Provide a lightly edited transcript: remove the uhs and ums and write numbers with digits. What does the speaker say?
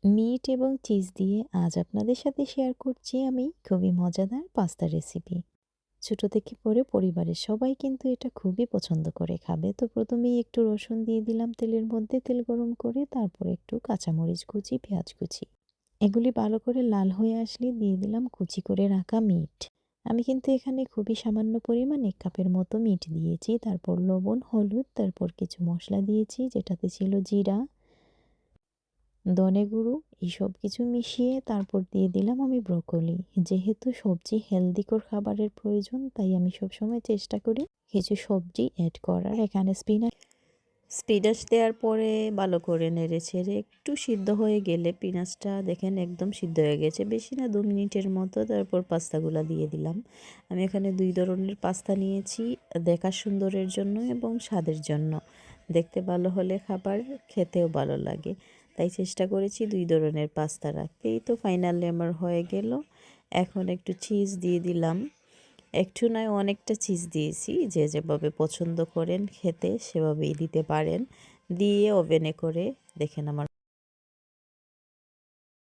Meet এবং cheese দিয়ে আজ আপনাদের সাথে শেয়ার করছি আমি খুবই মজাদার পাস্তা রেসিপি। ছোট থেকে বড় পরিবারের সবাই কিন্তু এটা খুবই পছন্দ করে খাবে। তো প্রথমেই একটু রসুন দিয়ে দিলাম তেলের মধ্যে, তেল গরম করে তারপর একটু কাঁচামরিচ কুচি, পেঁয়াজ কুচি। এগুলি ভালো করে লাল হয়ে আসলে দিয়ে দিলাম কুচি করে রাখা মিট। আমি কিন্তু এখানে খুবই সামান্য পরিমাণ ১ কাপের মতো মিট দিয়েছি। তারপর লবণ, হলুদ, তারপর কিছু মসলা দিয়েছি যেটাতে ছিল জিরা, ধনে গুঁড়ো, এই সব কিছু মিশিয়ে তারপর দিয়ে দিলাম আমি ব্রকোলি। যেহেতু সবজি হেলদিকর খাবারের প্রয়োজন, তাই আমি সবসময় চেষ্টা করি কিছু সবজি অ্যাড করার। এখানে স্পিনাচ দেওয়ার পরে ভালো করে নেড়েচেড়ে একটু সিদ্ধ হয়ে গেলে পিঁয়াজটা দেখেন একদম সিদ্ধ হয়ে গেছে, বেশি না ২ মিনিটের মতো। তারপর পাস্তাগুলা দিয়ে দিলাম। আমি এখানে ২ ধরনের পাস্তা নিয়েছি, দেখা সুন্দরের জন্য এবং স্বাদের জন্য। দেখতে ভালো হলে খাবার খেতেও ভালো লাগে, তাই চেষ্টা করেছি ২ ধরনের পাস্তা রাখতে। এই তো ফাইনালি আমার হয়ে গেল। এখন একটু চিজ দিয়ে দিলাম। একটু নয়, অনেকটা চিজ দিয়েছি। যে যেভাবে পছন্দ করেন খেতে সেভাবেই দিতে পারেন। দিয়ে ওভেনে করে দেখেন আমার